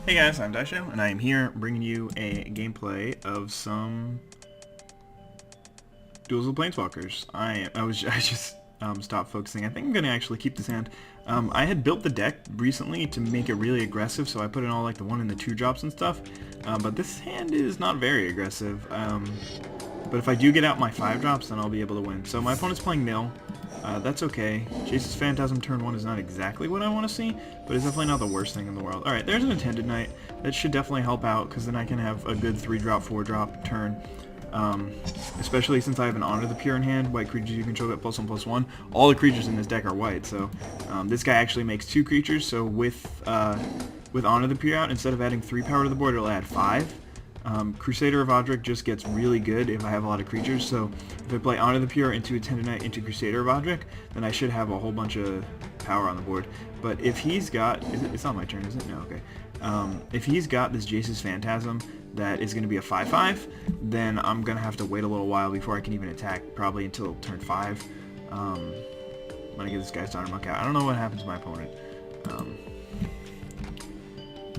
Hey guys, I'm Izdaisho, and I am here bringing you a gameplay of some Duels of Planeswalkers. I just stopped focusing. I think I'm gonna actually keep this hand. I had built the deck recently to make it really aggressive, so I put in all like the 1 and the 2 drops and stuff. But this hand is not very aggressive. But if I do get out my 5 drops, then I'll be able to win. So my opponent's playing Mill. That's okay. Jace's Phantasm turn 1 is not exactly what I want to see, but it's definitely not the worst thing in the world. Alright, there's an Attended Knight. That should definitely help out, because then I can have a good 3-drop, 4-drop turn. Especially since I have an Honor the Pure in hand. White creatures you control get +1/+1. All the creatures in this deck are white, so this guy actually makes 2 creatures, so with Honor the Pure out, instead of adding 3 power to the board, it'll add 5. Crusader of Odric just gets really good if I have a lot of creatures, so if I play Honor the Pure into Attended Knight into Crusader of Odric, then I should have a whole bunch of power on the board. But if he's got... it's not my turn, is it? No, okay. If he's got this Jace's Phantasm that is going to be a 5/5, then I'm going to have to wait a little while before I can even attack, probably until turn 5. I'm going to get this guy's Daughter Monk out. I don't know what happens to my opponent.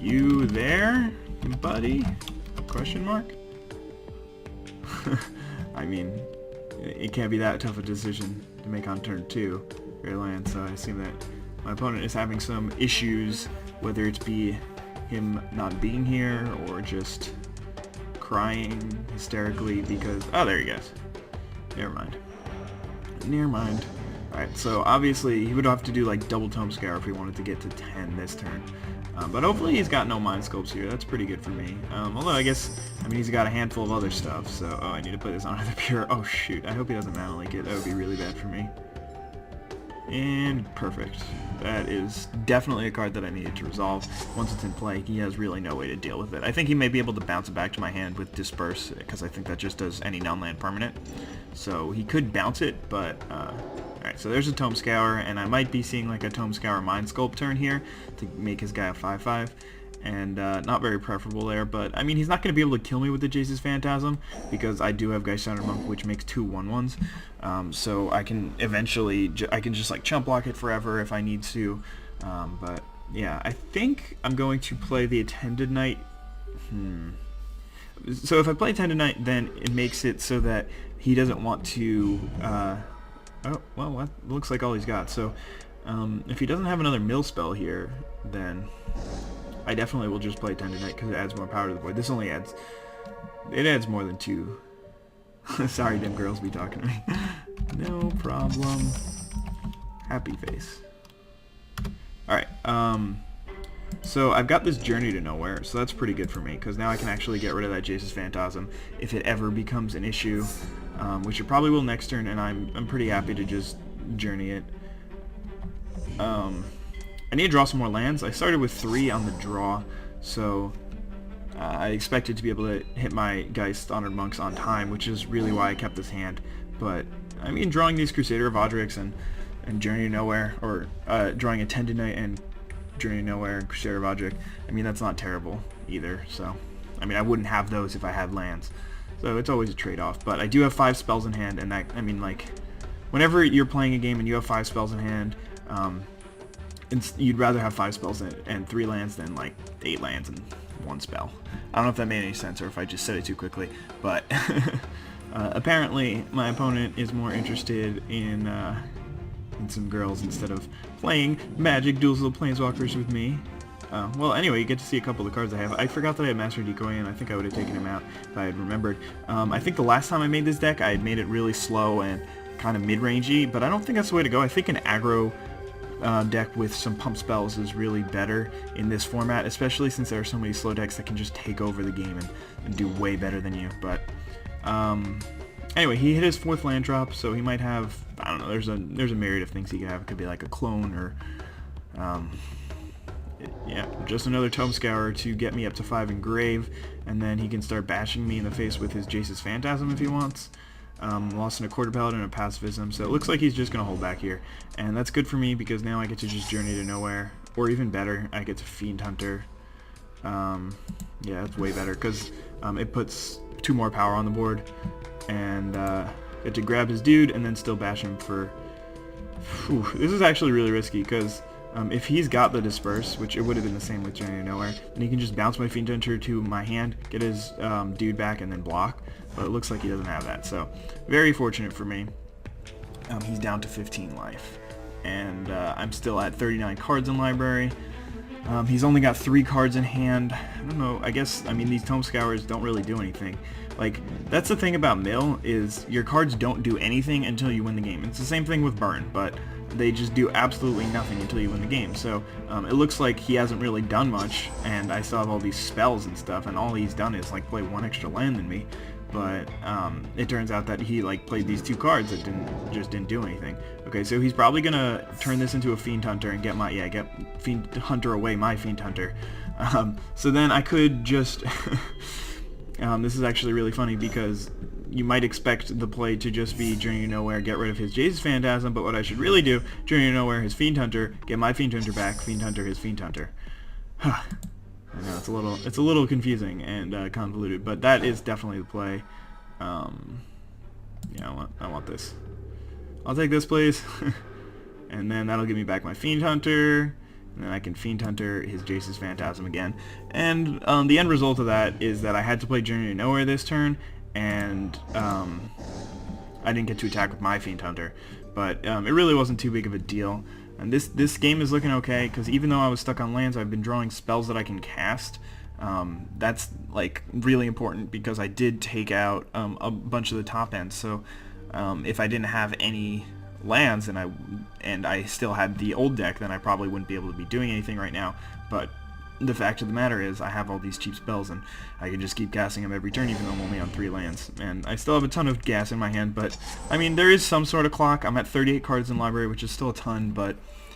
You there, buddy? Question mark? I mean, it can't be that tough a decision to make on turn 2 for your land, so I assume that my opponent is having some issues, whether it be him not being here or just crying hysterically because... oh, there he goes. Never mind. Never mind. Alright, so obviously he would have to do like double Tome Scour if he wanted to get to 10 this turn. But hopefully he's got no Mind Sculpts here. That's pretty good for me. Although I guess, he's got a handful of other stuff, so... oh, I need to put this Honor the Pure. Oh shoot, I hope he doesn't Mana Link it. That would be really bad for me. And perfect. That is definitely a card that I needed to resolve. Once it's in play, he has really no way to deal with it. I think he may be able to bounce it back to my hand with Disperse, because I think that just does any non-land permanent. So he could bounce it, but... alright, so there's a Tome Scour, and I might be seeing like a Tome Scour Mind Sculpt turn here to make his guy a 5/5. And not very preferable there, but I mean, he's not going to be able to kill me with the Jace's Phantasm because I do have Geist Sounder Monk, which makes 2 1/1s. So I can eventually, I can just like chump block it forever if I need to. But yeah, I think I'm going to play the Attended Knight. So if I play Attended Knight, then it makes it so that he doesn't want to... oh, well, that looks like all he's got. So if he doesn't have another mill spell here, then I definitely will just play Attended Knight because it adds more power to the board. This only adds... it adds more than 2. Sorry, Dem Girls Be Talkin to me. No problem. Happy face. Alright, so I've got this Journey to Nowhere, so that's pretty good for me, because now I can actually get rid of that Jace's Phantasm if it ever becomes an issue, which it probably will next turn, and I'm pretty happy to just Journey it. I need to draw some more lands. I started with 3 on the draw, so I expected to be able to hit my Geist Honored Monks on time, which is really why I kept this hand. But, I mean, drawing these Crusader of Odrics and Journey to Nowhere, or drawing Attended Knight and Journey to Nowhere and Crusader of Odric, I mean, that's not terrible either. So, I mean, I wouldn't have those if I had lands. So it's always a trade-off. But I do have 5 spells in hand, and that, I mean, like, whenever you're playing a game and you have 5 spells in hand, you'd rather have 5 spells and 3 lands than like 8 lands and 1 spell. I don't know if that made any sense or if I just said it too quickly, but apparently my opponent is more interested in some girls instead of playing Magic Duels of the Planeswalkers with me. Well, anyway, you get to see a couple of the cards I have. I forgot that I had Master Decoy, and I think I would have taken him out if I had remembered. I think the last time I made this deck, I had made it really slow and kind of mid-rangey, but I don't think that's the way to go. I think an aggro deck with some pump spells is really better in this format, especially since there are so many slow decks that can just take over the game and do way better than you. But anyway, he hit his 4th land drop, so he might have, I don't know, there's a myriad of things he could have. It could be like a clone or yeah, just another Tome Scour to get me up to 5 engrave, and then he can start bashing me in the face with his Jace's Phantasm if he wants. Lost in a Quarter Paladin and a Pacifism, so it looks like he's just going to hold back here. And that's good for me because now I get to just Journey to Nowhere, or even better, I get to Fiend Hunter. Yeah, that's way better because it puts 2 more power on the board, and get to grab his dude and then still bash him for... Whew, this is actually really risky because If he's got the disperse, which it would have been the same with Journey to Nowhere, then he can just bounce my Fiend Hunter to my hand, get his dude back, and then block. But it looks like he doesn't have that, so very fortunate for me. He's down to 15 life, and I'm still at 39 cards in library. He's only got 3 cards in hand. I don't know, I mean, these Tome Scours don't really do anything. Like, that's the thing about Mill, is your cards don't do anything until you win the game. It's the same thing with Burn, but they just do absolutely nothing until you win the game. So it looks like he hasn't really done much, and I still have all these spells and stuff, and all he's done is like play 1 extra land than me. But it turns out that he like played these 2 cards that just didn't do anything. Okay, so he's probably gonna turn this into a Fiend Hunter and get Fiend Hunter away my Fiend Hunter. So then I could just this is actually really funny because you might expect the play to just be Journey to Nowhere, get rid of his Jesus Phantasm, but what I should really do, Journey to Nowhere, his Fiend Hunter, get my Fiend Hunter back, Fiend Hunter, his Fiend Hunter. I know, it's a little confusing and convoluted, but that is definitely the play. Yeah, I want this. I'll take this, please. And then that'll give me back my Fiend Hunter, and then I can Fiend Hunter his Jace's Phantasm again. And the end result of that is that I had to play Journey to Nowhere this turn, and I didn't get to attack with my Fiend Hunter. But it really wasn't too big of a deal. And this game is looking okay, because even though I was stuck on lands, I've been drawing spells that I can cast. That's like really important because I did take out a bunch of the top ends. So if I didn't have any lands and I still had the old deck, then I probably wouldn't be able to be doing anything right now. But the fact of the matter is I have all these cheap spells and I can just keep casting them every turn even though I'm only on 3 lands. And I still have a ton of gas in my hand, but I mean, there is some sort of clock. I'm at 38 cards in library, which is still a ton, but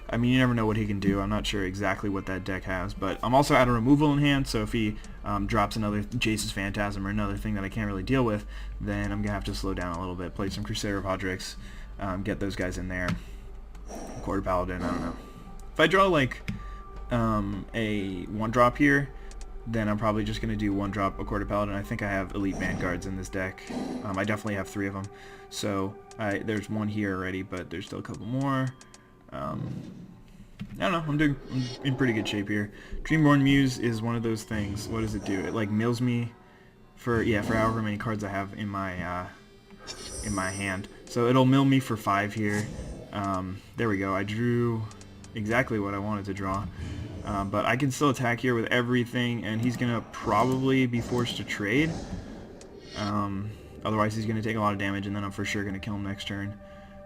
I mean, you never know what he can do. I'm not sure exactly what that deck has, but I'm also out of removal in hand, so if he drops another Jace's Phantasm or another thing that I can't really deal with, then I'm going to have to slow down a little bit, play some Crusader of Hodrix, get those guys in there. Quarter Paladin, I don't know. If I draw like a 1-drop here, then I'm probably just going to do 1-drop a Quarter Paladin. I think I have Elite Vanguards in this deck. I definitely have 3 of them. So there's 1 here already, but there's still a couple more. I don't know, I'm in pretty good shape here. Dreamborn Muse is one of those things. What does it do? It like mills me for however many cards I have in my hand. So it'll mill me for 5 here. There we go. I drew exactly what I wanted to draw. But I can still attack here with everything, and he's gonna probably be forced to trade. Otherwise he's gonna take a lot of damage, and then I'm for sure gonna kill him next turn.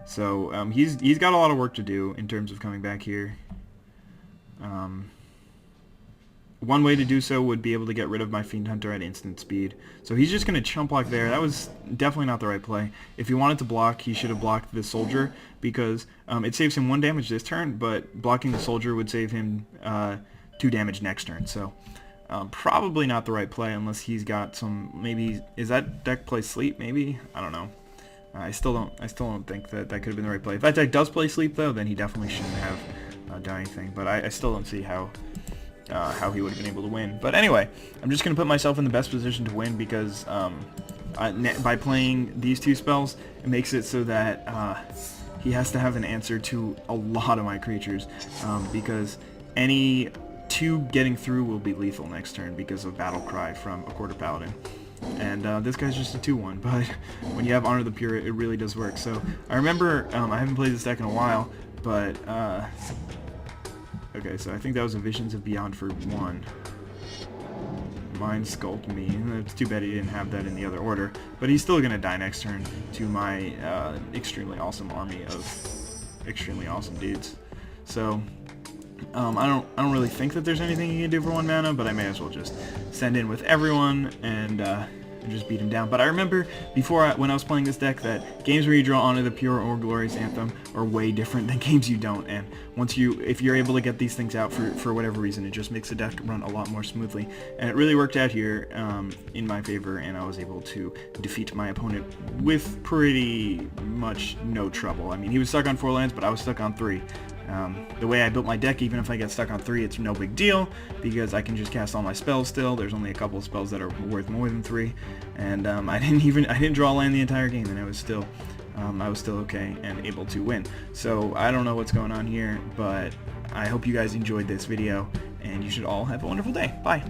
So he's got a lot of work to do in terms of coming back here. One way to do so would be able to get rid of my Fiend Hunter at instant speed. So he's just going to chump block there. That was definitely not the right play. If he wanted to block, he should have blocked the Soldier, because it saves him 1 damage this turn, but blocking the Soldier would save him 2 damage next turn. So probably not the right play unless he's got some, maybe, is that deck play Sleep maybe? I don't know. I still don't think that could have been the right play. If that deck does play Sleep though, then he definitely shouldn't have done anything. But I still don't see how he would have been able to win. But anyway, I'm just going to put myself in the best position to win, because by playing these 2 spells, it makes it so that he has to have an answer to a lot of my creatures, because any 2 getting through will be lethal next turn because of Battle Cry from a Quarter Paladin. And this guy's just a 2-1, but when you have Honor the Pure, it really does work. So I remember, I haven't played this deck in a while, but okay, so I think that was a Visions of Beyond for 1. Mind Sculpt me. It's too bad he didn't have that in the other order, but he's still gonna die next turn to my extremely awesome army of extremely awesome dudes. So I don't really think that there's anything you can do for 1 mana, but I may as well just send in with everyone and just beat him down. But I remember before, when I was playing this deck, that games where you draw Honor the Pure or Glorious Anthem are way different than games you don't. And if you're able to get these things out for whatever reason, it just makes the deck run a lot more smoothly. And it really worked out here in my favor, and I was able to defeat my opponent with pretty much no trouble. I mean, he was stuck on 4 lands, but I was stuck on 3. The way I built my deck, even if I get stuck on 3, it's no big deal, because I can just cast all my spells still. There's only a couple of spells that are worth more than 3, and I didn't draw land the entire game, and I was still okay and able to win. So I don't know what's going on here, but I hope you guys enjoyed this video, and you should all have a wonderful day. Bye!